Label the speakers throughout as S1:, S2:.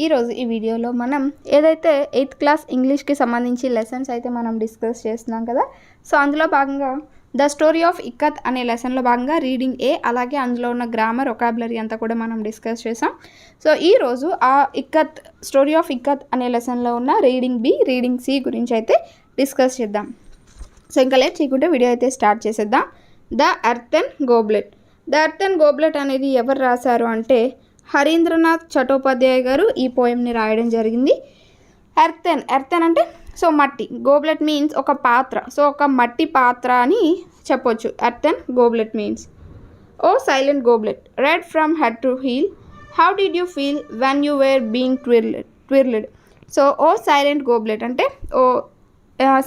S1: ఈరోజు ఈ వీడియోలో మనం ఏదైతే 8th క్లాస్ ఇంగ్లీష్కి సంబంధించి లెసన్స్ అయితే మనం డిస్కస్ చేస్తున్నాం కదా. సో అందులో భాగంగా ద స్టోరీ ఆఫ్ ఇక్కత్ అనే లెసన్లో భాగంగా రీడింగ్ ఏ, అలాగే అందులో ఉన్న గ్రామర్, వొకాబులరీ అంతా కూడా మనం డిస్కస్ చేసాం. సో ఈరోజు ఆ ఇక్కత్ స్టోరీ ఆఫ్ ఇక్కత్ అనే లెసన్లో ఉన్న రీడింగ్ బి, రీడింగ్ సి గురించి అయితే డిస్కస్ చేద్దాం. సో ఇంకా లేట్ చేయకుంటే వీడియో అయితే స్టార్ట్ చేసేద్దాం. The earthen goblet. The earthen goblet అనేది ఎవరు రాశారు అంటే హరీంద్రనాథ్ చటోపాధ్యాయ గారు ఈ పోయంని రాయడం జరిగింది. ఎర్తన్ అంటే సో మట్టి, గోబ్లెట్ మీన్స్ ఒక పాత్ర, సో ఒక మట్టి పాత్ర అని చెప్పొచ్చు. Earthen goblet means O silent goblet red from head to heel, how did you feel when you were being twirled. So O silent goblet అంటే ఓ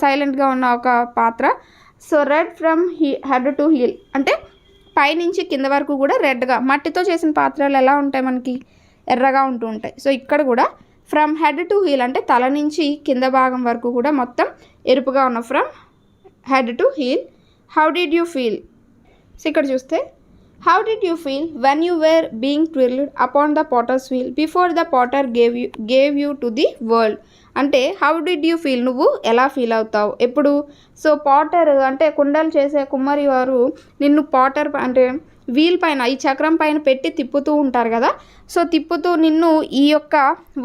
S1: సైలెంట్గా ఉన్న ఒక పాత్ర. So red from head to heel అంటే పైనుంచి కింద వరకు కూడా రెడ్గా, మట్టితో చేసిన పాత్రలు ఎలా ఉంటాయి మనకి, ఎర్రగా ఉంటూ ఉంటాయి. సో ఇక్కడ కూడా ఫ్రమ్ హెడ్ టు హీల్ అంటే తల నుంచి కింద భాగం వరకు కూడా మొత్తం ఎరుపుగా ఉన్న from head to heel. How did you feel. So ఇక్కడ చూస్తే how did you feel when you were being twirled upon the potter's wheel before the potter gave you to the world. అంటే హౌ డిడ్ యూ ఫీల్, నువ్వు ఎలా feel అవుతావు ఎప్పుడు. So Potter అంటే కుండలు చేసే కుమ్మరి వారు నిన్ను పాటర్ అంటే వీల్ పైన, ఈ చక్రం పైన పెట్టి తిప్పుతూ ఉంటారు కదా. సో తిప్పుతూ నిన్ను ఈ యొక్క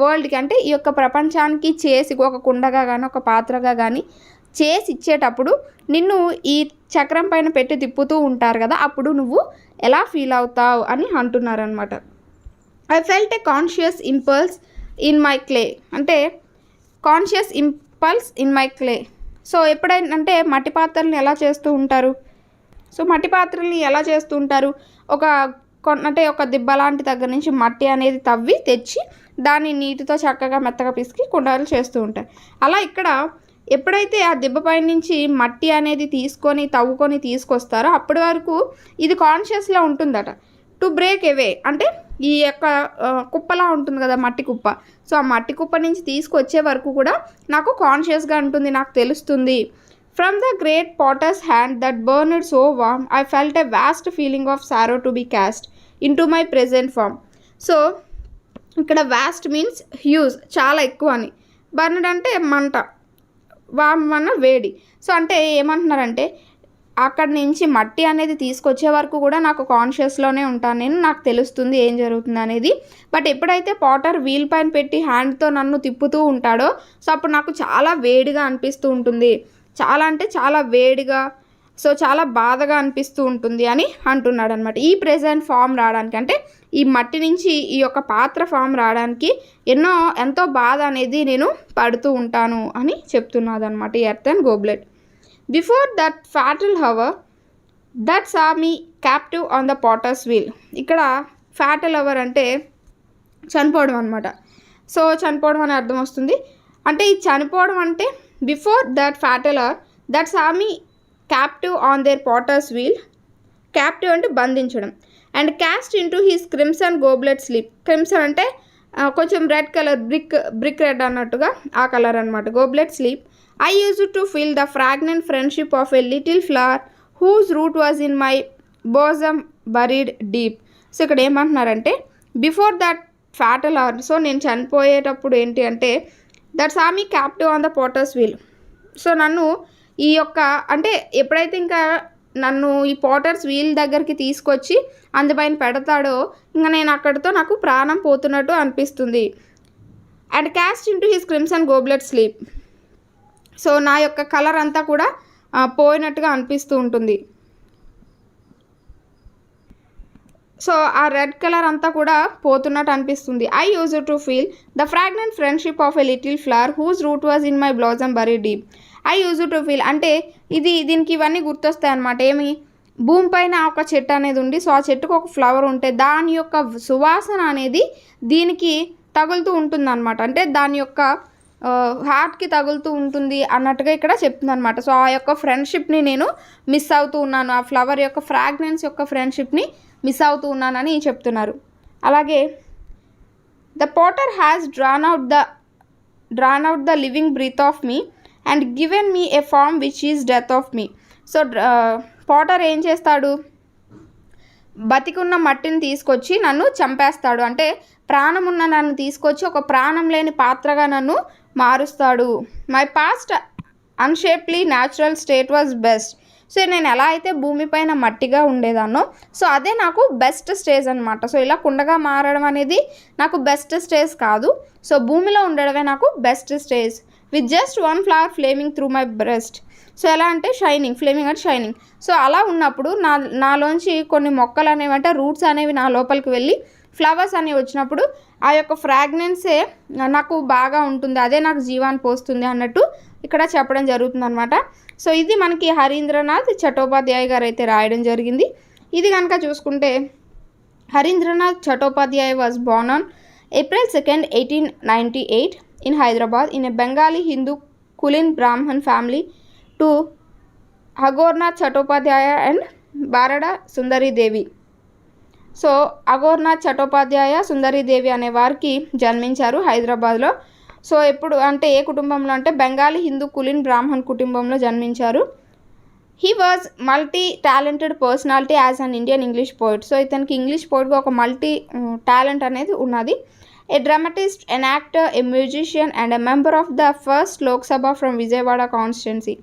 S1: వరల్డ్కి అంటే ఈ యొక్క ప్రపంచానికి చేసి ఒక కుండగా కానీ ఒక పాత్రగా కానీ చేసి ఇచ్చేటప్పుడు నిన్ను ఈ చక్రం పైన పెట్టి తిప్పుతూ ఉంటారు కదా, అప్పుడు నువ్వు ఎలా ఫీల్ అవుతావు అని అంటున్నారనమాట. I felt a conscious impulse in my clay అంటే conscious impulse in my clay. So ఎప్పుడైనా అంటే మట్టి పాత్రల్ని ఎలా చేస్తూ ఉంటారు, సో మట్టి పాత్రల్ని ఎలా చేస్తూ ఉంటారు, అంటే ఒక దిబ్బ లాంటి దగ్గర నుంచి మట్టి అనేది తవ్వి తెచ్చి దాన్ని నీటితో చక్కగా మెత్తగా పిసికి కుండలు చేస్తూ ఉంటారు. అలా ఇక్కడ ఎప్పుడైతే ఆ దిబ్బ పై నుంచి మట్టి అనేది తవ్వుకొని తీసుకొస్తారో అప్పటి వరకు ఇది కాన్షియస్లో ఉంటుందట. టు బ్రేక్ అవే అంటే ఈ యొక్క కుప్పలా ఉంటుంది కదా మట్టి కుప్ప, సో ఆ మట్టి కుప్ప నుంచి తీసుకొచ్చే వరకు కూడా నాకు కాన్షియస్గా ఉంటుంది, నాకు తెలుస్తుంది. From the great potter's hand that burned so warm I felt a vast feeling of sorrow to be cast into my present form. So ఇక్కడ వాస్ట్ మీన్స్ హ్యూజ్, చాలా ఎక్కువ అని, బర్న్డ్ అంటే మంట, వామ్ అన్న వేడి. సో అంటే ఏమంటున్నారంటే అక్కడి నుంచి మట్టి అనేది తీసుకొచ్చే వరకు కూడా నాకు కాన్షియస్లోనే ఉంటాను నేను, నాకు తెలుస్తుంది ఏం జరుగుతుంది అనేది. బట్ ఎప్పుడైతే పాటర్ వీల్ పైన పెట్టి హ్యాండ్తో నన్ను తిప్పుతూ ఉంటాడో సో అప్పుడు నాకు చాలా వేడిగా అనిపిస్తూ ఉంటుంది, చాలా అంటే చాలా వేడిగా, సో చాలా బాధగా అనిపిస్తూ ఉంటుంది అని అంటున్నాడు అనమాట. ఈ ప్రెజెంట్ ఫామ్ రావడానికి అంటే ఈ మట్టి నుంచి ఈ యొక్క పాత్ర ఫామ్ రావడానికి ఎంతో బాధ అనేది నేను పడుతూ ఉంటాను అని చెప్తున్నాడు అనమాట ఈ earthen goblet. Before that fatal hour that saw me captive on the potter's wheel. ఇక్కడ ఫ్యాటల్ హవర్ అంటే చనిపోవడం అనమాట. సో చనిపోవడం అని అర్థం వస్తుంది. అంటే ఈ చనిపోవడం అంటే before that fatal hour that saw me captive on their potter's wheel. Captive అంటే బంధించడం. And cast into his crimson goblet sleep. Crimson అంటే కొంచెం రెడ్ కలర్, బ్రిక్ రెడ్ అన్నట్టుగా ఆ కలర్ అనమాట. Goblet sleep. I used to feel the fragrant friendship of a little flower whose root was in my bosom buried deep. So ఇక్కడ ఏమంటున్నారంటే before that fatal hour, so నేను చనిపోయేటప్పుడు ఏంటి అంటే that saw me captive on the potter's wheel. So నన్ను ఈ యొక్క అంటే ఎప్పుడైతే ఇంకా నన్ను ఈ పాటర్స్ వీల్ దగ్గరికి తీసుకొచ్చి అందుపైన పెడతాడో ఇంకా నేను అక్కడితో నాకు ప్రాణం పోతున్నట్టు అనిపిస్తుంది. And cast into his crimson goblet sleep. So నా యొక్క కలర్ అంతా కూడా పోయినట్టుగా అనిపిస్తూ ఉంటుంది. సో ఆ రెడ్ కలర్ అంతా కూడా పోతున్నట్టు అనిపిస్తుంది. I used to feel the fragrant friendship of a little flower whose root was in my blossom bury deep. I used to feel అంటే దీనికి ఇవన్నీ గుర్తొస్తాయి అన్నమాట. ఏమి, భూమి పైన ఒక చెట్టు అనేది ఉండి సో ఆ చెట్టుకు ఒక ఫ్లవర్ ఉంటే దాని యొక్క సువాసన అనేది దీనికి తగులుతూ ఉంటుంది అనమాట. అంటే దాని యొక్క హార్ట్కి తగులుతూ ఉంటుంది అన్నట్టుగా ఇక్కడ చెప్తుంది అనమాట. సో ఆ యొక్క ఫ్రెండ్షిప్ని నేను మిస్ అవుతూ ఉన్నాను, ఆ ఫ్లవర్ యొక్క ఫ్రాగ్రెన్స్ యొక్క ఫ్రెండ్షిప్ని మిస్ అవుతూ ఉన్నానని చెప్తున్నారు. అలాగే the potter has drawn out the living breath of me and given me a form which is death of me. So potter ఏం చేస్తాడు, బతికున్న మట్టిని తీసుకొచ్చి నన్ను చంపేస్తాడు, అంటే ప్రాణం ఉన్న నన్ను తీసుకొచ్చి ఒక ప్రాణం లేని పాత్రగా నన్ను మారుస్తాడు. My past unshapely natural state was best. So నేను ఎలా అయితే భూమిపైన మట్టిగా ఉండేదాన్నో సో అదే నాకు బెస్ట్ స్టేజ్ అనమాట. సో ఇలా కుండగా మారడం అనేది నాకు బెస్ట్ స్టేజ్ కాదు, సో భూమిలో ఉండడమే నాకు best stage. With just one flower Fleming through my breast. So ఎలా అంటే షైనింగ్, ఫ్లేమింగ్ అంటే షైనింగ్. సో అలా ఉన్నప్పుడు నాలోంచి కొన్ని మొక్కలు అనేవి అంటే రూట్స్ అనేవి నా లోపలికి వెళ్ళి ఫ్లవర్స్ అనేవి వచ్చినప్పుడు ఆ యొక్క ఫ్రాగ్రెన్సే నాకు బాగా ఉంటుంది, అదే నాకు జీవాన్ని పోస్తుంది అన్నట్టు ఇక్కడ చెప్పడం జరుగుతుంది అనమాట. సో ఇది మనకి హరీంద్రనాథ్ చటోపాధ్యాయ గారు అయితే రాయడం జరిగింది. ఇది కనుక చూసుకుంటే Harindranath Chattopadhyay was Born on April 2nd, 1898 in Hyderabad in a Bengali Hindu Kulin Brahman family to Agornath Chattopadhyaya and Barada Sundari Devi. So Aghornath Chattopadhyay Sundari Devi అనే వారికి జన్మించారు హైదరాబాద్లో. సో ఎప్పుడు అంటే ఏ కుటుంబంలో అంటే బెంగాలీ హిందూ కులిన్ బ్రాహ్మణ్ కుటుంబంలో జన్మించారు. He was multi talented personality as an Indian English poet. So ఇతనికి ఇంగ్లీష్ పోయిట్గా ఒక మల్టీ టాలెంట్ అనేది ఉన్నది. A dramatist, an actor, a musician and a member of the first Lok Sabha from Vijayawada constituency.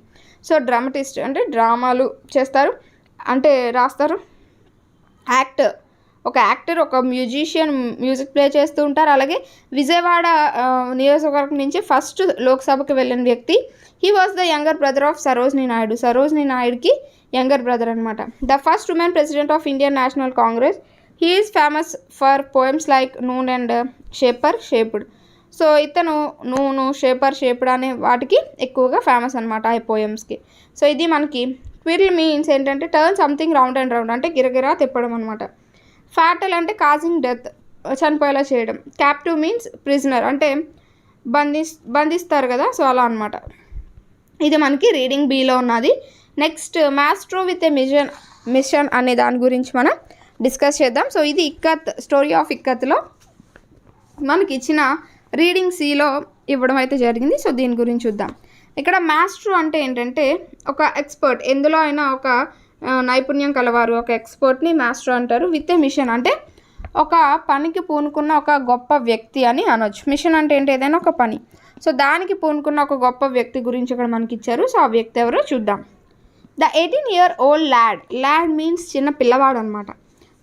S1: So dramatist అంటే డ్రామాలు చేస్తారు అంటే రాస్తారు. యాక్టర్ ఒక యాక్టర్, ఒక మ్యూజిషియన్ మ్యూజిక్ ప్లే చేస్తూ ఉంటారు. అలాగే విజయవాడ నియోజకవర్గం నుంచి ఫస్ట్ లోక్సభకి వెళ్ళిన వ్యక్తి. He was the younger brother of Sarojini Naidu. Sarojini నాయుడుకి యంగర్ బ్రదర్ అనమాట. The first women president of Indian national Congress. He is famous for poems like noon and shaper shaped. So ఇతను నూను, షేపర్ షేప్డ్ అనే వాటికి ఎక్కువగా ఫేమస్ అనమాట ఆ పోయమ్స్కి. సో ఇది మనకి క్విర్ల్ మీన్స్ ఏంటంటే turn something round and round అంటే గిరగిరా తిప్పడం అనమాట. ఫ్యాటల్ అంటే కాజింగ్ డెత్, చనిపోయేలా చేయడం. క్యాప్టివ్ మీన్స్ ప్రిజనర్ అంటే బంధిస్తారు కదా, సో అలా అనమాట. ఇది మనకి రీడింగ్ బీలో ఉన్నది. Next maestro with a mission అనే దాని గురించి మనం డిస్కస్ చేద్దాం. సో ఇది ఇక్కత్, స్టోరీ ఆఫ్ ఇక్కత్లో మనకి ఇచ్చిన రీడింగ్ సిలో ఇవ్వడం అయితే జరిగింది. సో దీని గురించి చూద్దాం. ఇక్కడ మాస్ట్రో అంటే ఏంటంటే ఒక ఎక్స్పర్ట్, ఎందులో అయినా ఒక నైపుణ్యం కలవారు, ఒక ఎక్స్పర్ట్ని మాస్టర్ అంటారు. విత్ ఏ మిషన్ అంటే ఒక పనికి పూనుకున్న ఒక గొప్ప వ్యక్తి అని అనొచ్చు. మిషన్ అంటే ఏంటి, ఏదైనా ఒక పని. సో దానికి పూనుకున్న ఒక గొప్ప వ్యక్తి గురించి ఇక్కడ మనకి ఇచ్చారు. సో ఆ వ్యక్తి ఎవరో చూద్దాం. ద 18-year-old ల్యాడ్ మీన్స్ చిన్న పిల్లవాడు అనమాట.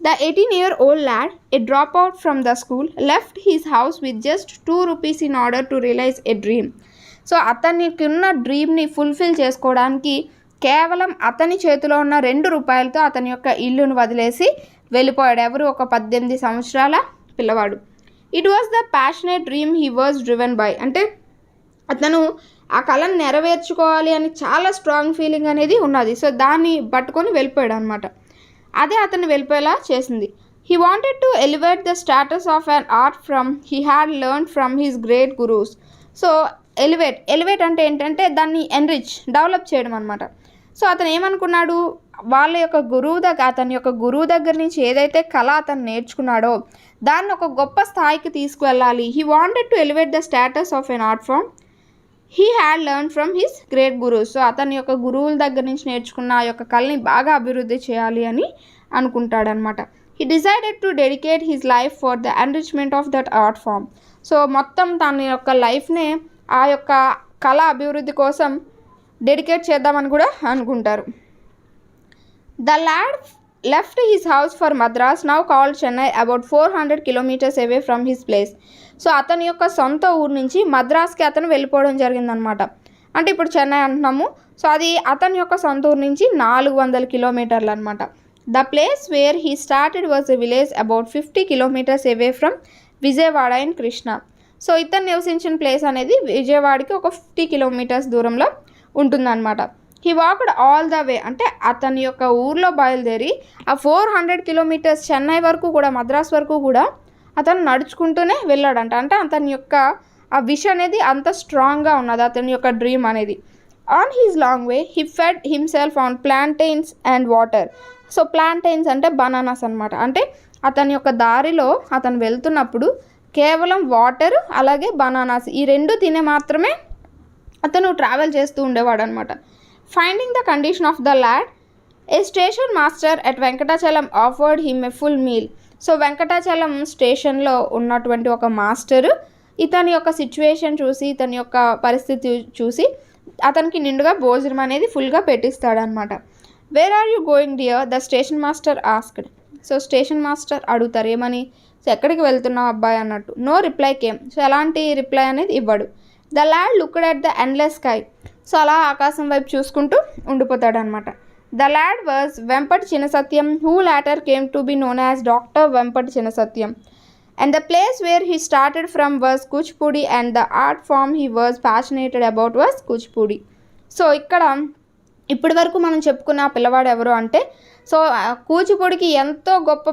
S1: The 18-year-old lad, a dropout from the school, left his house with just 2 rupees in order to realize a dream. So అతనికి ఉన్న డ్రీమ్ని ఫుల్ఫిల్ చేసుకోవడానికి కేవలం అతని చేతిలో ఉన్న 2 రూపాయలతో అతని యొక్క ఇల్లును వదిలేసి వెళ్ళిపోయాడు. ఎవరు, ఒక 18 సంవత్సరాల పిల్లవాడు. It was the passionate dream he was driven by. అంటే అతను ఆ కళను నెరవేర్చుకోవాలి అని చాలా స్ట్రాంగ్ ఫీలింగ్ అనేది ఉన్నది. సో దాన్ని పట్టుకొని వెళ్ళిపోయాడు అనమాట. అదే అతను వెళ్ళిపోయేలా చేసింది. He wanted to elevate the status of an art from he had learn from his great gurus. So elevate అంటే ఏంటంటే దాన్ని ఎన్రిచ్, డెవలప్ చేయడం అనమాట. సో అతను ఏమనుకున్నాడు, అతని యొక్క గురువు దగ్గర నుంచి ఏదైతే కళ అతను నేర్చుకున్నాడో దాన్ని ఒక గొప్ప స్థాయికి తీసుకువెళ్ళాలి. He wanted to elevate the status of an art form he had learn from his great gurus. So అతని యొక్క గురువుల దగ్గర నుంచి నేర్చుకున్న ఆ యొక్క కళని బాగా అభివృద్ధి చేయాలి అని అనుకుంటాడనమాట. He decided to dedicate his life for the enrichment of that art form. So మొత్తం తన యొక్క లైఫ్నే ఆ యొక్క కళ అభివృద్ధి కోసం డెడికేట్ చేద్దామని కూడా అనుకుంటారు. The lad left his house for Madras, now called Chennai, about 400 kilometers away from his place. So అతని యొక్క సొంత ఊరు నుంచి మద్రాస్కి అతను వెళ్ళిపోవడం జరిగిందనమాట. అంటే ఇప్పుడు చెన్నై అంటున్నాము. సో అది అతని యొక్క సొంత ఊరు నుంచి 400 kilometers అనమాట. The place where he started was a village about 50 kilometers away from Vijayawada in Krishna. So ఇతను నివసించిన ప్లేస్ అనేది విజయవాడకి ఒక 50 kilometers దూరంలో ఉంటుందన్నమాట. He walked all the way అంటే అతని యొక్క ఊర్లో బయలుదేరి ఆ 400 kilometers చెన్నై వరకు కూడా, మద్రాస్ వరకు కూడా అతను నడుచుకుంటూనే వెళ్ళాడంట. అంటే అతని యొక్క ఆ విష్ అనేది అంత స్ట్రాంగ్గా ఉన్నది, అతని యొక్క డ్రీమ్ అనేది. On his long way he fed himself on plantains and water. So plantains అంటే బనానాస్ అనమాట. అంటే అతని యొక్క దారిలో అతను వెళ్తున్నప్పుడు కేవలం వాటర్ అలాగే బనానాస్ ఈ 2 తినే మాత్రమే అతను ట్రావెల్ చేస్తూ ఉండేవాడు అనమాట. Finding the condition of the lad, A station master at Venkatachalam offered him a full meal. So Venkatachalam స్టేషన్లో ఉన్నటువంటి ఒక మాస్టరు ఇతని యొక్క సిచ్యువేషన్ చూసి, ఇతని యొక్క పరిస్థితి చూసి అతనికి నిండుగా భోజనం అనేది ఫుల్గా పెట్టిస్తాడనమాట. Where are you going dear, the station master asked. So station master అడుగుతారు ఏమని, సో ఎక్కడికి వెళ్తున్నావు అబ్బాయి అన్నట్టు. No reply came. సో ఎలాంటి రిప్లై అనేది ఇవ్వడు. The lad looked at the endless sky. So అలా ఆకాశం వైపు చూసుకుంటూ ఉండిపోతాడు అనమాట. The lad was Vempati Chinasatyam, who later came to be known as doctor Vempati Chinasatyam. And the place where he started from was Kuchipudi and the art form he was passionate about was Kuchipudi. So ఇక్కడ ఇప్పటి వరకు మనం చెప్పుకున్న ఆ పిల్లవాడు ఎవరు అంటే, సో కూచిపూడికి ఎంతో గొప్ప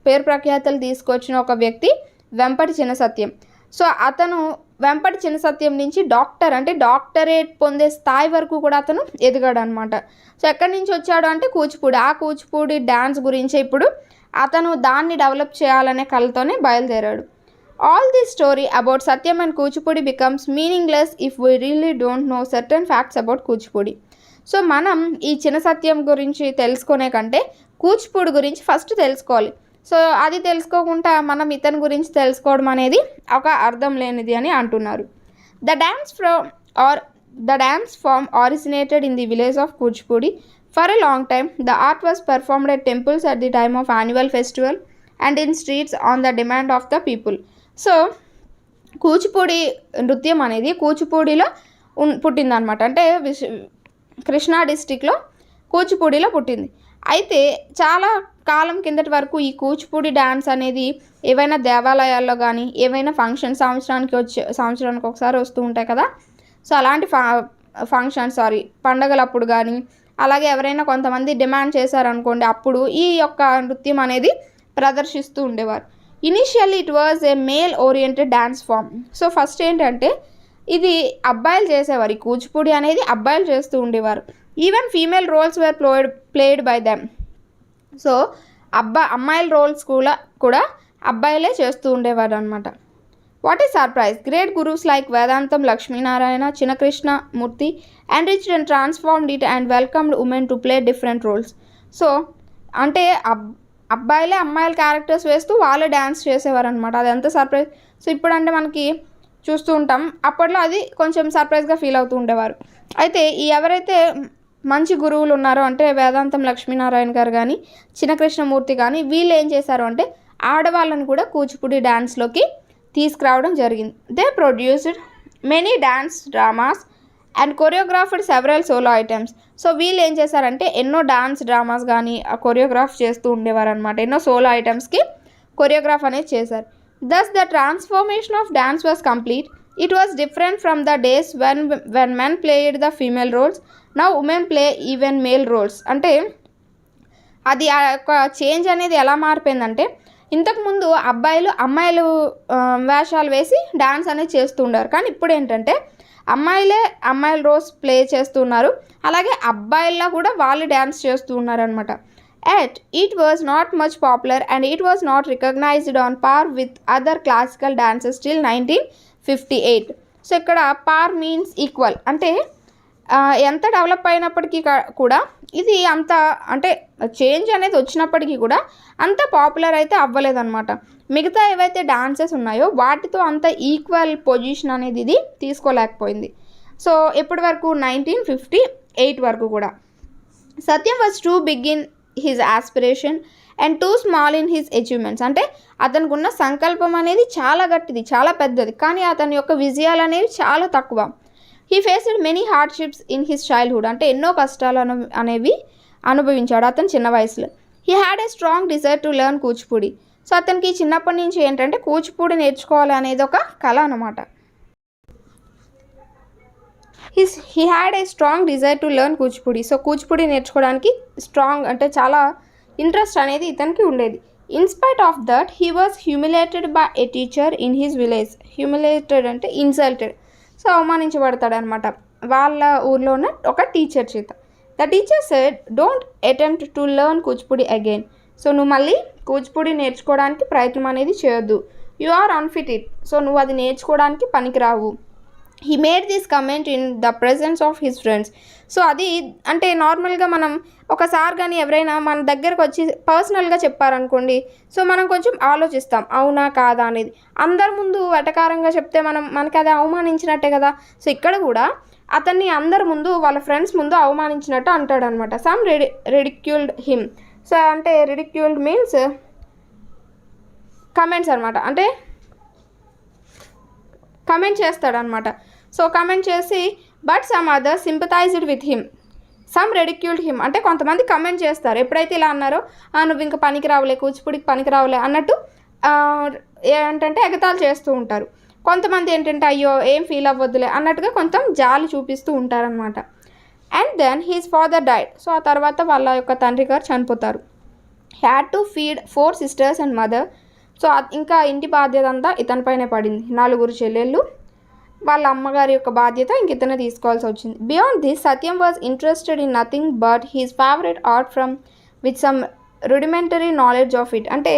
S1: పేరు ప్రఖ్యాతలు తీసుకొచ్చిన ఒక వ్యక్తి వెంపటి చినసత్యం. సో అతను వెంపటి చినసత్యం నుంచి డాక్టరేట్ పొందే స్థాయి వరకు కూడా అతను ఎదిగాడు అనమాట. సో ఎక్కడి నుంచి వచ్చాడు అంటే కూచిపూడి. ఆ కూచిపూడి డ్యాన్స్ గురించి ఇప్పుడు అతను దాన్ని డెవలప్ చేయాలనే కళతోనే బయలుదేరాడు. All the story about Satyam and Kuchipudi becomes meaningless if we really don't know certain facts about Kuchipudi. So మనం ఈ చిన్న సత్యం గురించి తెలుసుకునే కంటే కూచిపూడి గురించి ఫస్ట్ తెలుసుకోవాలి. సో అది తెలుసుకోకుండా మనం ఇతని గురించి తెలుసుకోవడం అనేది ఒక అర్థం లేనిది అని అంటున్నారు. The dance form originated in the village of Kuchipudi. For a long time, the art was performed at temples at the time of annual festival and in streets on the demand of the people. So Kuchipudi నృత్యం అనేది కూచిపూడిలో పుట్టిందనమాట. అంటే కృష్ణా డిస్టిక్లో కూచిపూడిలో పుట్టింది. అయితే చాలా కాలం కిందటి వరకు ఈ కూచిపూడి డ్యాన్స్ అనేది ఏవైనా దేవాలయాల్లో కానీ ఏవైనా సంవత్సరానికి ఒకసారి వస్తూ ఉంటాయి కదా. సో అలాంటి పండగలప్పుడు కానీ అలాగే ఎవరైనా కొంతమంది డిమాండ్ చేశారనుకోండి, అప్పుడు ఈ యొక్క నృత్యం అనేది ప్రదర్శిస్తూ ఉండేవారు. Initially it was a male oriented dance form. So first ఏంటంటే ఇది అబ్బాయిలు చేసేవారు. ఈ కూచిపూడి అనేది అబ్బాయిలు చేస్తూ ఉండేవారు. Even female roles were played by them. So అమ్మాయిల రోల్స్ కూడా అబ్బాయిలే చేస్తూ ఉండేవారు అనమాట. What is surprise, great gurus like Vedantam Lakshminarayana, Chinnakrishna Murthy enriched and transformed it and welcomed women to play different roles. So అంటే అబ్బాయిలే అమ్మాయిల క్యారెక్టర్స్ వేస్తూ వాళ్ళే డ్యాన్స్ చేసేవారు అనమాట. అది ఎంత సర్ప్రైజ్. సో ఇప్పుడు అంటే మనకి చూస్తూ ఉంటాం, అప్పట్లో అది కొంచెం సర్ప్రైజ్గా ఫీల్ అవుతూ ఉండేవారు. అయితే ఎవరైతే మంచి గురువులు ఉన్నారో అంటే వేదాంతం లక్ష్మీనారాయణ గారు కానీ చిన్నకృష్ణమూర్తి కానీ వీళ్ళు ఏం చేశారు అంటే ఆడవాళ్ళని కూడా కూచిపూడి డ్యాన్స్లోకి తీసుకురావడం జరిగింది. They produced many dance dramas and choreographed several solo items. So వీళ్ళు ఏం చేశారంటే ఎన్నో డాన్స్ డ్రామాస్ కానీ కొరియోగ్రాఫ్ చేస్తూ ఉండేవారు అనమాట. ఎన్నో సోలో ఐటమ్స్కి కొరియోగ్రాఫ్ అనేది చేశారు. Thus the transformation of dance was complete. It was different from the days when men played the female roles. Now women play even male roles. అంటే అది ఆ యొక్క చేంజ్ అనేది ఎలా మారిపోయిందంటే ఇంతకుముందు అమ్మాయిలు వేషాలు వేసి డ్యాన్స్ అనేది చేస్తూ ఉండారు. కానీ ఇప్పుడు ఏంటంటే అమ్మాయిల రోల్స్ ప్లే చేస్తున్నారు, అలాగే అబ్బాయిల్లో కూడా వాళ్ళు డ్యాన్స్ చేస్తూ ఉన్నారనమాట. It was not much popular and it was not recognized on par with other classical dances till 1958. So ఇక్కడ పార్ మీన్స్ ఈక్వల్. అంటే ఎంత డెవలప్ అయినప్పటికీ కూడా ఇది అంత అంటే చేంజ్ అనేది వచ్చినప్పటికీ కూడా అంత పాపులర్ అయితే అవ్వలేదన్నమాట. మిగతా ఏవైతే డాన్సెస్ ఉన్నాయో వాటితో అంత ఈక్వల్ పొజిషన్ అనేది ఇది తీసుకోలేకపోయింది. సో ఎప్పటి వరకు 1958 వరకు కూడా. Satyam was too big in his aspiration and too small in his achievements. అంటే అతనికి ఉన్న సంకల్పం అనేది చాలా గట్టిది, చాలా పెద్దది, కానీ అతని యొక్క విజయాలు అనేవి చాలా తక్కువ. He faced many hardships in his childhood. అంటే ఎన్నో కష్టాలు అనేవి అనుభవించాడు అతను చిన్న వయసులో. He had a strong desire to learn Kuchipudi. So అతనికి చిన్నప్పటి నుంచి ఏంటంటే కూచిపూడి నేర్చుకోవాలి అనేది ఒక కళ అనమాట. He had a strong desire to learn Kuchipudi. So Kuchipudi నేర్చుకోవడానికి స్ట్రాంగ్ అంటే చాలా ఇంట్రెస్ట్ అనేది ఇతనికి ఉండేది. In spite of that he was humiliated by A teacher in his village. Humiliated అంటే ఇన్సల్టెడ్. సో అవమానించబడతాడనమాట వాళ్ళ ఊర్లో ఉన్న ఒక టీచర్ చేత. The teacher said don't attempt to learn Kuchipudi again. So నువ్వు మళ్ళీ కూచిపూడి నేర్చుకోవడానికి ప్రయత్నం అనేది చేయొద్దు. You are unfitted. సో నువ్వు అది నేర్చుకోవడానికి పనికిరావు. He made this comment in the presence of his friends. So అది అంటే నార్మల్గా మనం ఒకసారి కానీ ఎవరైనా మన దగ్గరకు వచ్చి పర్సనల్గా చెప్పారనుకోండి, సో మనం కొంచెం ఆలోచిస్తాం అవునా కాదా అనేది. అందరి ముందు వెటకారంగా చెప్తే మనకి అది అవమానించినట్టే కదా. సో ఇక్కడ కూడా అతన్ని అందరి ముందు వాళ్ళ ఫ్రెండ్స్ ముందు అవమానించినట్టు అంటాడనమాట. Some ridiculed him. సో అంటే రిడిక్యూల్డ్ మీన్స్ కమెంట్స్ అనమాట, అంటే కమెంట్ చేస్తాడనమాట. సో కమెంట్ చేసి but some other sympathised with him. Some ridiculed him అంటే కొంతమంది కమెంట్ చేస్తారు. ఎప్పుడైతే ఇలా అన్నారో నువ్వు ఇంకా పనికి రావులే, కూచిపూడికి పనికి రావులే అన్నట్టు ఏంటంటే ఎగతాళి చేస్తూ ఉంటారు. కొంతమంది ఏంటంటే అయ్యో ఏం ఫీల్ అవ్వద్దులే అన్నట్టుగా కొంచెం జాలి చూపిస్తూ ఉంటారనమాట. And then his father died. So ఆ తర్వాత వాళ్ళ యొక్క తండ్రి గారు చనిపోతారు. Had to feed 4 sisters and mother. So ఇంకా ఇంటి బాధ్యత అంతా ఇతనిపైనే పడింది. 4 చెల్లెళ్ళు, వాళ్ళ అమ్మగారి యొక్క బాధ్యత ఇంక ఇతనే తీసుకోవాల్సి వచ్చింది. Beyond this Satyam was interested in nothing but his favourite art from with some rudimentary knowledge of it. అంటే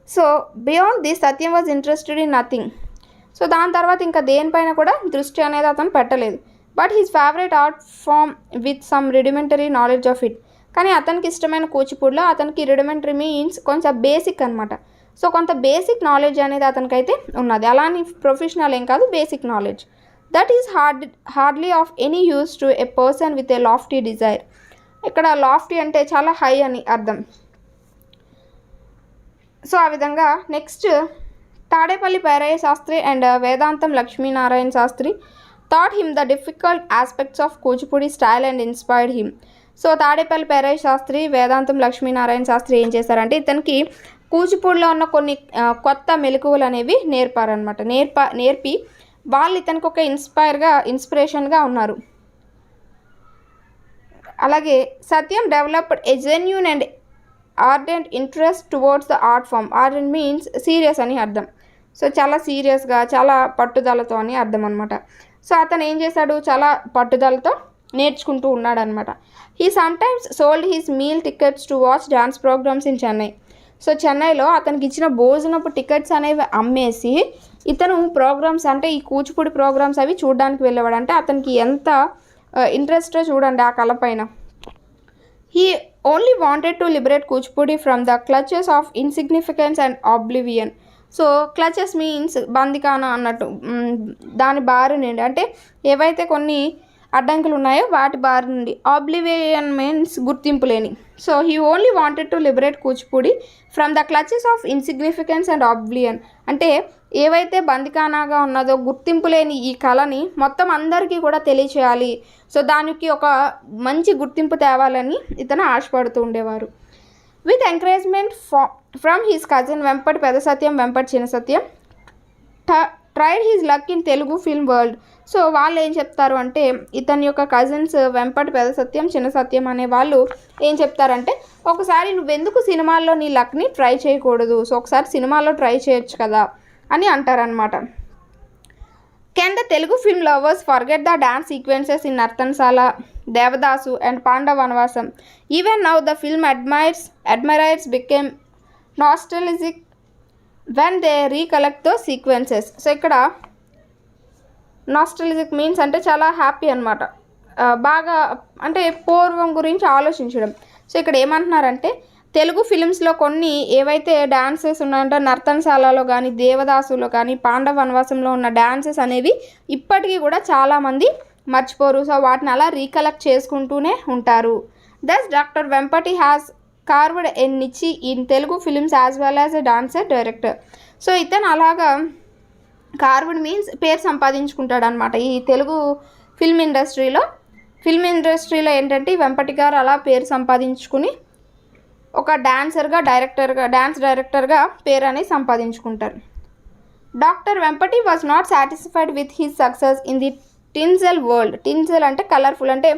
S1: so beyond this Satyam was interested in nothing. So దాని తర్వాత ఇంకా దేనిపైన కూడా దృష్టి అనేది అతను పెట్టలేదు. But his favourite art form with some rudimentary knowledge of it. కానీ అతనికి ఇష్టమైన కూచిపూడిలో అతనికి రుడిమెంటరీ మీన్స్ కొంచెం బేసిక్ అనమాట. సో కొంత బేసిక్ నాలెడ్జ్ అనేది అతనికైతే ఉన్నది. అలాని ప్రొఫెషనల్ ఏం కాదు, basic knowledge. That is hardly of any use to a person with a lofty desire. ఇక్కడ లాఫ్టీ అంటే చాలా హై అని అర్థం. సో ఆ విధంగా next Tadepalli Perayya Sastri and Vedantam Lakshminarayana Sastri taught him the difficult aspects of Kuchipudi style and inspired him. So Tadepalli Perayya Sastri, Vedantam Lakshminarayana Sastry ఏం చేశారంటే ఇతనికి కూచిపూడిలో ఉన్న కొన్ని కొత్త మెలకువలు అనేవి నేర్పారనమాట. నేర్పి వాళ్ళు ఇతనికి ఒక ఇన్స్పిరేషన్గా ఉన్నారు. అలాగే Satyam developed a genuine and ardent interest towards the art form. Ardent means serious అని అర్థం. సో చాలా సీరియస్గా, చాలా పట్టుదలతో అని అర్థం అనమాట. సో అతను ఏం చేశాడు, చాలా పట్టుదలతో నేర్చుకుంటూ ఉన్నాడనమాట. He sometimes sold his meal tickets to watch dance programmes in Chennai. So చెన్నైలో అతనికి ఇచ్చిన భోజనపు టికెట్స్ అనేవి అమ్మేసి ఇతను ప్రోగ్రామ్స్ అంటే ఈ కూచిపూడి ప్రోగ్రామ్స్ అవి చూడడానికి వెళ్ళేవాడు. అంటే అతనికి ఎంత ఇంట్రెస్టో చూడండి ఆ కళ పైన. He only wanted to liberate Kuchipudi from the clutches of insignificance and oblivion. So clutches means బందికానా అన్నట్టు, దాని బారి నుండి అంటే ఏవైతే కొన్ని అడ్డంకులు ఉన్నాయో వాటి బారి నుండి. ఆబ్లివియన్ మీన్స్ గుర్తింపు లేని. So he only wanted to liberate Kuchipudi from the clutches of insignificance and oblivion. అంటే ఏవైతే బందికానాగా ఉన్నదో గుర్తింపు లేని ఈ కళని మొత్తం అందరికీ కూడా తెలియచేయాలి, సో దానికి ఒక మంచి గుర్తింపు తేవాలని ఇతను ఆశపడుతూ ఉండేవారు. With encouragement from his cousin Vempati Pedda Satyam, Vempati Chinna Satyam tried his luck in Telugu film world. So వాళ్ళు ఏం చెప్తారు అంటే ఇతని యొక్క కజిన్స్ వెంపటి పెద్ద సత్యం, చిన్న సత్యం అనే వాళ్ళు ఏం చెప్తారంటే ఒకసారి నువ్వెందుకు సినిమాల్లో నీ లక్ని ట్రై చేయకూడదు, సో ఒకసారి సినిమాలో ట్రై చేయొచ్చు కదా అని అంటారనమాట. Can the Telugu film lovers forget the dance sequences in Narthanasala, Devadasu and Pandava Vanavasam? Even now the film admirers became nostalgic when they recollect those sequences. So ఇక్కడ నాస్టాల్జిక్ మీన్స్ అంటే చాలా హ్యాపీ అనమాట, బాగా అంటే పూర్వం గురించి ఆలోచించడం. సో ఇక్కడ ఏమంటున్నారంటే తెలుగు ఫిలిమ్స్లో కొన్ని ఏవైతే డాన్సెస్ ఉన్నాయంటే నర్తనశాలలో కానీ, దేవదాసులో కానీ, పాండవ వనవాసంలో ఉన్న డాన్సెస్ అనేవి ఇప్పటికీ కూడా చాలామంది మర్చిపోరు. సో వాటిని అలా రీకలెక్ట్ చేసుకుంటూనే ఉంటారు. Thus doctor Vempati has carved a niche in Telugu films as well as a dancer director. So ఇతను అలాగా కార్వ్డ్ మీన్స్ పేరు సంపాదించుకుంటాడు అనమాట ఈ తెలుగు ఫిల్మ్ ఇండస్ట్రీలో ఏంటంటే వెంపటి గారు అలా పేరు సంపాదించుకుని ఒక డాన్స్ డైరెక్టర్గా పేరు అనేది సంపాదించుకుంటారు. Doctor Vempati was not satisfied with his success in the tinsel world. Tinsel అంటే కలర్ఫుల్, అంటే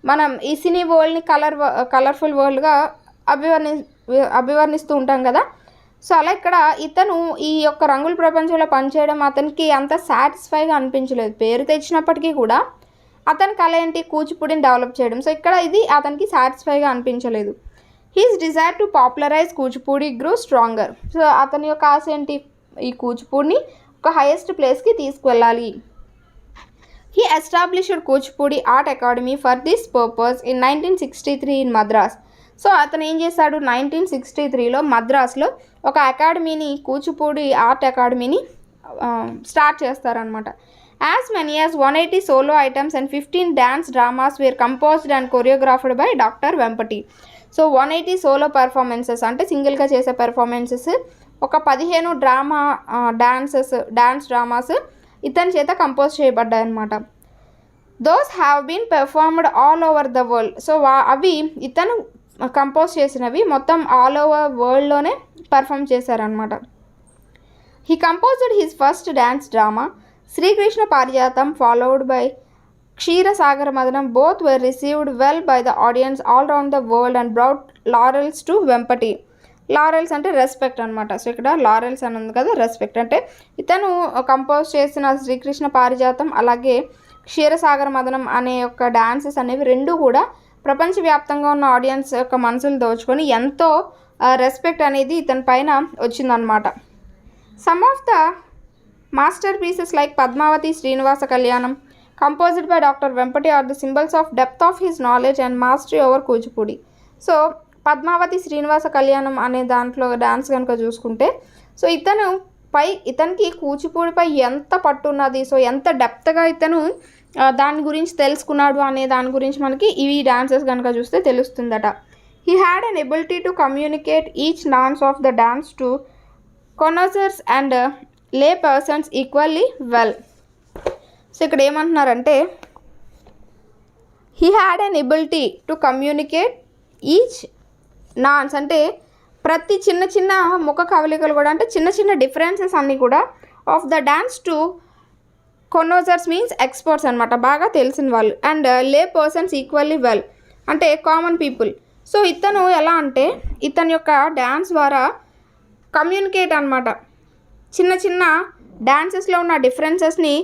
S1: మనం ఈ సినీ వరల్డ్ని కలర్ఫుల్ వరల్డ్గా అభివర్ణిస్తూ ఉంటాం కదా. సో అలా ఇక్కడ ఇతను ఈ యొక్క రంగుల ప్రపంచంలో పనిచేయడం అతనికి అంత సాటిస్ఫైగా అనిపించలేదు. పేరు తెచ్చినప్పటికీ కూడా అతని కళ ఏంటి, కూచిపూడిని డెవలప్ చేయడం. సో ఇక్కడ ఇది అతనికి సాటిస్ఫైగా అనిపించలేదు. His desire to popularise Kuchipudi grew stronger. So అతని యొక్క ఆశ ఏంటి, ఈ కూచిపూడిని ఒక హైయెస్ట్ ప్లేస్కి తీసుకువెళ్ళాలి. He established Kuchipudi art academy for this purpose in 1963 in Madras. So అతను ఏం చేశాడు, 1963లో మద్రాస్లో ఒక అకాడమీని, కూచిపూడి ఆర్ట్ అకాడమీని స్టార్ట్ చేస్తారనమాట. As many as 180 solo items and 15 dance dramas were composed and choreographed by doctor Vempati. So 180 solo performances అంటే సింగిల్గా చేసే పర్ఫార్మెన్సెస్, ఒక 15 డ్యాన్స్ డ్రామాస్ ఇతని చేత కంపోజ్ చేయబడ్డాయి అన్నమాట. Those have been performed all over the world. So అవి ఇతను కంపోజ్ చేసినవి మొత్తం ఆల్ ఓవర్ వరల్డ్లోనే పర్ఫామ్ చేశారనమాట. He composed his first dance drama Srikrishna Parijatham followed by Ksheerasagara Madhanam. Both were received well by the audience all round the world and brought laurels to Vempati. Laurels అంటే respect అనమాట. So ఇక్కడ laurels అని ఉంది కదా, రెస్పెక్ట్ అంటే ఇతను కంపోజ్ చేసిన శ్రీకృష్ణ పారిజాతం అలాగే క్షీరసాగర మదనం అనే యొక్క డాన్సెస్ అనేవి రెండు కూడా ప్రపంచవ్యాప్తంగా ఉన్న ఆడియన్స్ యొక్క మనసులు దోచుకొని ఎంతో రెస్పెక్ట్ అనేది ఇతని పైన వచ్చిందనమాట. Some of the masterpieces like Padmavati Srinivasa Kalyanam composed by Dr. Vempati are the symbols of depth of his knowledge and mastery over కూచిపూడి. సో పద్మావతి శ్రీనివాస కళ్యాణం అనే దాంట్లో డాన్స్ కనుక చూసుకుంటే, సో ఇతనికి కూచిపూడిపై ఎంత పట్టున్నది, సో ఎంత డెప్త్గా ఇతను దాని గురించి తెలుసుకున్నాడు అనే దాని గురించి మనకి ఇవి డాన్సెస్ కనుక చూస్తే తెలుస్తుందట. He had an ability to communicate each dance of the dance to connoisseurs and lay persons equally well. So ఇక్కడ ఏమంటున్నారంటే he had an ability to communicate each dance అంటే ప్రతి చిన్న చిన్న ముఖ కవలికలు కూడా, అంటే చిన్న చిన్న డిఫరెన్సెస్ అన్నీ కూడా of the dance to connoisseurs means experts అనమాట, బాగా తెలిసిన వాళ్ళు, and lay persons equally well అంటే కామన్ పీపుల్. సో ఇతను ఎలా అంటే ఇతని యొక్క డ్యాన్స్ ద్వారా కమ్యూనికేట్ అనమాట, చిన్న చిన్న డాన్సెస్లో ఉన్న డిఫరెన్సెస్ని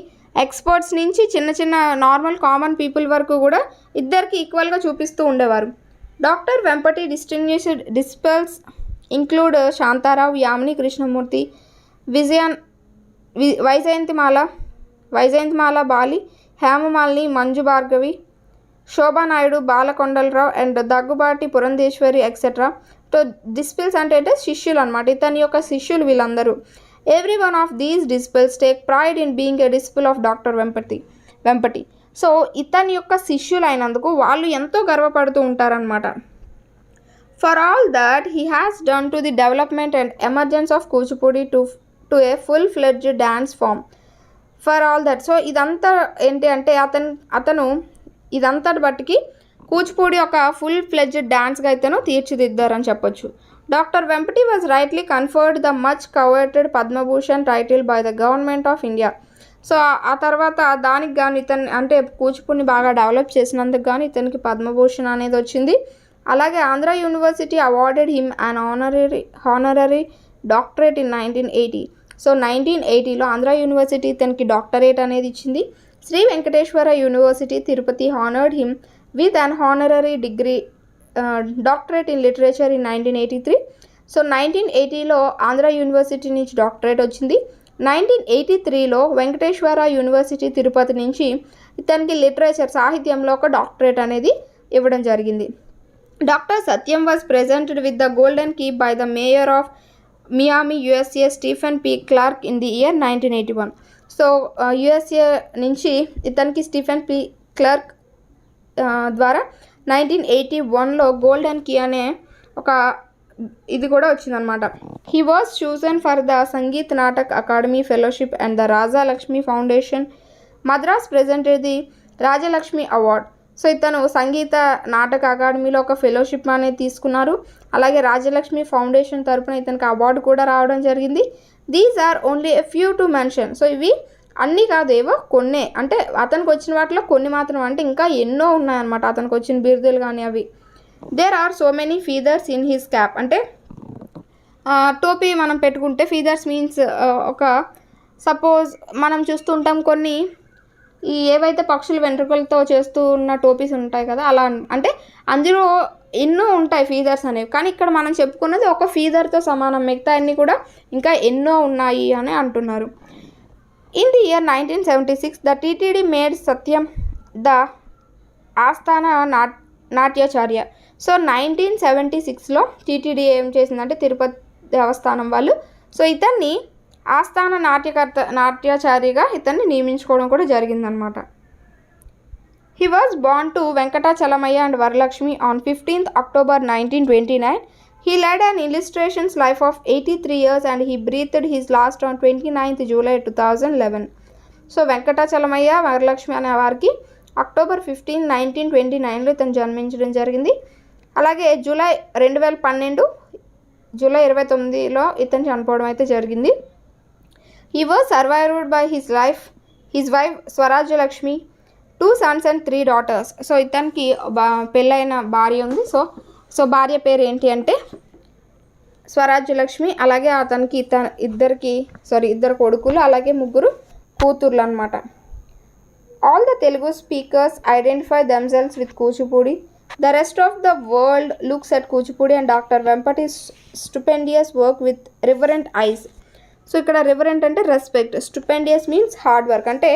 S1: ఎక్స్పర్ట్స్ నుంచి చిన్న చిన్న నార్మల్ కామన్ పీపుల్ వరకు కూడా ఇద్దరికి ఈక్వల్గా చూపిస్తూ ఉండేవారు. Doctor Vempati distinguished disciples include Shantarao, Yamini Krishnamurthy, Vyjayanthimala Bali, Hemamalini, Manju Bhargavi, Shobhanaidu, Balakondalarao and Daggubati Purandeswari etcetera. So disciples అంటే శిష్యులు అనమాట, ఇతని యొక్క శిష్యులు వీళ్ళందరూ. Every one of these disciples take pride in being a disciple of doctor Vempati. So ఇతని యొక్క శిష్యులు అయినందుకు వాళ్ళు ఎంతో గర్వపడుతూ ఉంటారనమాట. For all that he has done to the development and emergence of Kuchipudi to A full fledged dance form. For all that, so ఇదంతా ఏంటి అంటే అతను ఇదంతా బట్టికి కూచిపూడి ఒక ఫుల్ ఫ్లెడ్జ్డ్ డాన్స్గా అయితేనో తీర్చిదిద్దారని చెప్పొచ్చు. Doctor Vempati was rightly conferred the much coveted Padma Bhushan title by the government of India. So ఆ తర్వాత దానికి కానీ ఇతను అంటే కూచిపూడిని బాగా డెవలప్ చేసినందుకు కానీ ఇతనికి పద్మభూషణ్ అనేది వచ్చింది. అలాగే Andhra university awarded him and honorary doctorate in 1980. So 1980లో ఆంధ్ర యూనివర్సిటీ ఇతనికి డాక్టరేట్ అనేది ఇచ్చింది. Shri Venkateswara university Tirupati honoured him with an honorary degree doctorate in literature in 1983. So 1980లో ఆంధ్ర యూనివర్సిటీ నుంచి డాక్టరేట్ వచ్చింది. 1983లో వెంకటేశ్వర యూనివర్సిటీ తిరుపతి నుంచి ఇతనికి లిటరేచర్ సాహిత్యంలో ఒక డాక్టరేట్ అనేది ఇవ్వడం జరిగింది. Doctor Satyam was presented with the golden key by the mayor of Miami USA Stephen P Clark in the year 1981. So USA నుంచి ఇతనికి స్టీఫెన్ పి క్లార్క్ ద్వారా 1981లో గోల్డెన్ కీ అనే ఒక ఇది కూడా వచ్చిందనమాట. He was chosen for the Sangeet Natak academy fellowship and the Rajalakshmi foundation Madras presented the Rajalakshmi award. So ఇతను సంగీత నాటక అకాడమీలో ఒక ఫెలోషిప్ అనేది తీసుకున్నారు. అలాగే రాజలక్ష్మి ఫౌండేషన్ తరపున ఇతనికి అవార్డు కూడా రావడం జరిగింది. These are only a few to mention. So ఇవి అన్నీ కాదు, ఏవో కొన్నే, అంటే అతనికి వచ్చిన వాటిలో కొన్ని మాత్రం, అంటే ఇంకా ఎన్నో ఉన్నాయన్నమాట అతనికి వచ్చిన బిరుదులు కానీ అవి. There are so many feathers in his cap. అంటే టోపీ మనం పెట్టుకుంటే ఫీదర్స్ మీన్స్ ఒక సపోజ్ మనం చూస్తుంటాం కొన్ని ఈ ఏవైతే పక్షులు వెంట్రుకలతో చేస్తూ ఉన్న టోపీస్ ఉంటాయి కదా, అలా అంటే అందులో ఎన్నో ఉంటాయి ఫీదర్స్ అనేవి. కానీ ఇక్కడ మనం చెప్పుకున్నది ఒక ఫీదర్తో సమానం, మిగతా అన్నీ కూడా ఇంకా ఎన్నో ఉన్నాయి అని అంటున్నారు. In the year 1976, the TTD made Satyam the ఆస్థాన నాట్యాచార్య. సో 1976లో టీటీడీ ఏం చేసిందంటే తిరుపతి దేవస్థానం వాళ్ళు సో ఇతన్ని ఆస్థాన నాట్యాచార్యగా ఇతన్ని నియమించుకోవడం కూడా జరిగిందనమాట. He was born to Venkatachalamaya and Varalakshmi on 15th October 1929. He led an illustrations life of 83 years and he breathed his last on 29th July 2011. So Venkatachalamaiah Varalakshmi అనే వారికి అక్టోబర్ 15, 1929లో ఇతను జన్మించడం జరిగింది. అలాగే జూలై 2012 జూలై 29లో ఇతను చనిపోవడం అయితే జరిగింది. He was survived by his wife Swarajyalakshmi, 2 sons and 3 daughters. So ఇతనికి పెళ్ళైన భార్య ఉంది. సో భార్య పేరు ఏంటి అంటే స్వరాజ్యలక్ష్మి. అలాగే అతనికి ఇద్దరు కొడుకులు అలాగే 3 కూతుర్లు అనమాట. All the Telugu speakers identify themselves with Kuchipudi. The rest of the world looks at Kuchipudi and Dr. Vempati's stupendous work with reverent eyes. So ఇక్కడ రివరెంట్ అంటే రెస్పెక్ట్, స్టూపెండియస్ మీన్స్ హార్డ్ వర్క్. అంటే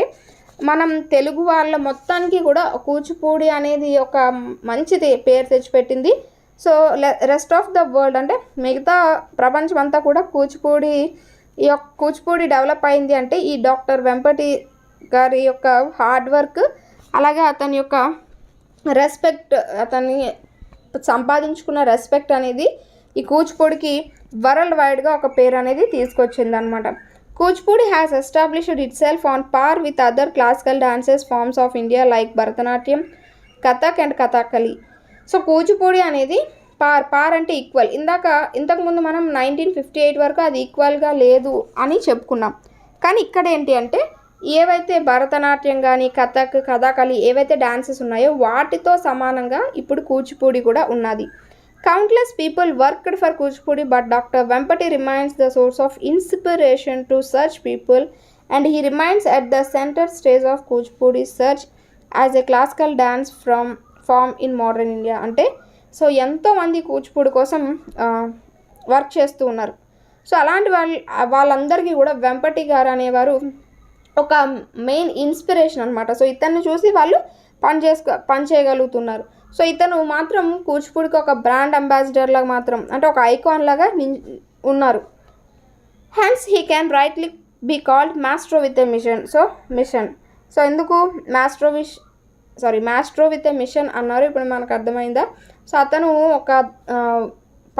S1: మనం తెలుగు వాళ్ళ మొత్తానికి కూడా కూచిపూడి అనేది ఒక మంచిది పేరు తెచ్చిపెట్టింది. So rest of the world అంటే మిగతా ప్రపంచం అంతా కూడా కూచిపూడి డెవలప్ అయింది అంటే ఈ డాక్టర్ వెంపటి గారి యొక్క హార్డ్ వర్క్ అలాగే అతని యొక్క రెస్పెక్ట్, అతన్ని సంపాదించుకున్న రెస్పెక్ట్ అనేది ఈ కూచిపూడికి వరల్డ్ వైడ్గా ఒక పేరు అనేది తీసుకొచ్చింది అనమాట. Kuchipudi has established itself on par with other classical dances forms of India like Bharatanatyam, Kathak and Kathakali. So Kuchipudi అనేది పార్ అంటే ఈక్వల్. ఇంతకుముందు మనం 1958 వరకు అది ఈక్వల్గా లేదు అని చెప్పుకున్నాం. కానీ ఇక్కడ ఏంటి అంటే ఏవైతే భరతనాట్యం కానీ కథక్, కథాకళి ఏవైతే డాన్సెస్ ఉన్నాయో వాటితో సమానంగా ఇప్పుడు కూచిపూడి కూడా ఉన్నది. Countless people worked for Kuchipudi, but Dr. Vempati remains the source of inspiration to such people, and he remains at the center stage of Kuchipudi's search as a classical dance form in modern India. అంటే so ఎంతోమంది కూచిపూడి కోసం work చేస్తూ ఉన్నారు. So అలాంటి వాళ్ళందరికీ కూడా వెంపటి గారు అనేవారు ఒక మెయిన్ ఇన్స్పిరేషన్ అనమాట. సో ఇతన్ని చూసి వాళ్ళు పని చేయగలుగుతున్నారు. సో ఇతను మాత్రం కూచిపూడికి ఒక బ్రాండ్ అంబాసిడర్ లాగా మాత్రం అంటే ఒక ఐకాన్ లాగా ఉన్నారు. Hence he can rightly be called maestro with a mission. So ఎందుకు మాస్ట్రో విత్ ఎ మిషన్ అన్నారు, ఇప్పుడు మనకు అర్థమైందా? సో అతను ఒక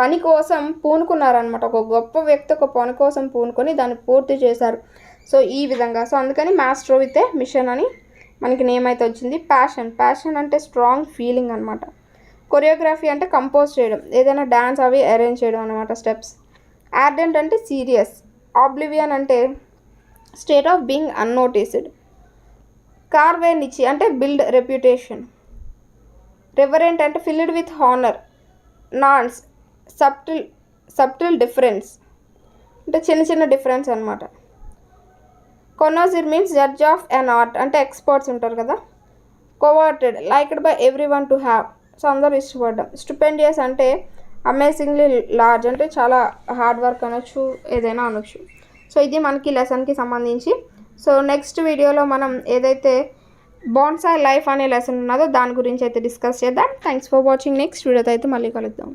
S1: పని కోసం పూనుకున్నారనమాట. ఒక గొప్ప వ్యక్తి ఒక పని కోసం పూనుకొని దాన్ని పూర్తి చేశారు. సో ఈ విధంగా సో అందుకని మాస్ట్రో విత్ ఏ మిషన్ అని మనకి నేమ్ అయితే వచ్చింది. ప్యాషన్ అంటే స్ట్రాంగ్ ఫీలింగ్ అనమాట. కొరియోగ్రఫీ అంటే కంపోజ్ చేయడం, ఏదైనా డ్యాన్స్ అవి అరేంజ్ చేయడం అనమాట స్టెప్స్. ఆర్డెంట్ అంటే సీరియస్. ఆబ్లివియన్ అంటే state of being unnoticed. Carve niche అంటే బిల్డ్ రెప్యుటేషన్. రెవరెంట్ అంటే filled with honour. Nuance subtle difference అంటే చిన్న డిఫరెన్స్ అనమాట. Connoisseur means judge of an art అంటే ఎక్స్పర్ట్స్ ఉంటారు కదా. Coveted liked by every one to have, so అందరూ ఇష్టపడ్డం. స్టూపెండియస్ అంటే అమేజింగ్లీ లార్జ్ అంటే చాలా హార్డ్ వర్క్ అనొచ్చు, ఏదైనా అనొచ్చు. సో ఇది మనకి లెసన్కి సంబంధించి. సో నెక్స్ట్ వీడియోలో మనం ఏదైతే బాన్సాయ్ లైఫ్ అనే లెసన్ ఉన్నదో దాని గురించి అయితే డిస్కస్ చేద్దాం. Thanks for watching. నెక్స్ట్ వీడియోతో అయితే మళ్ళీ కలుద్దాం.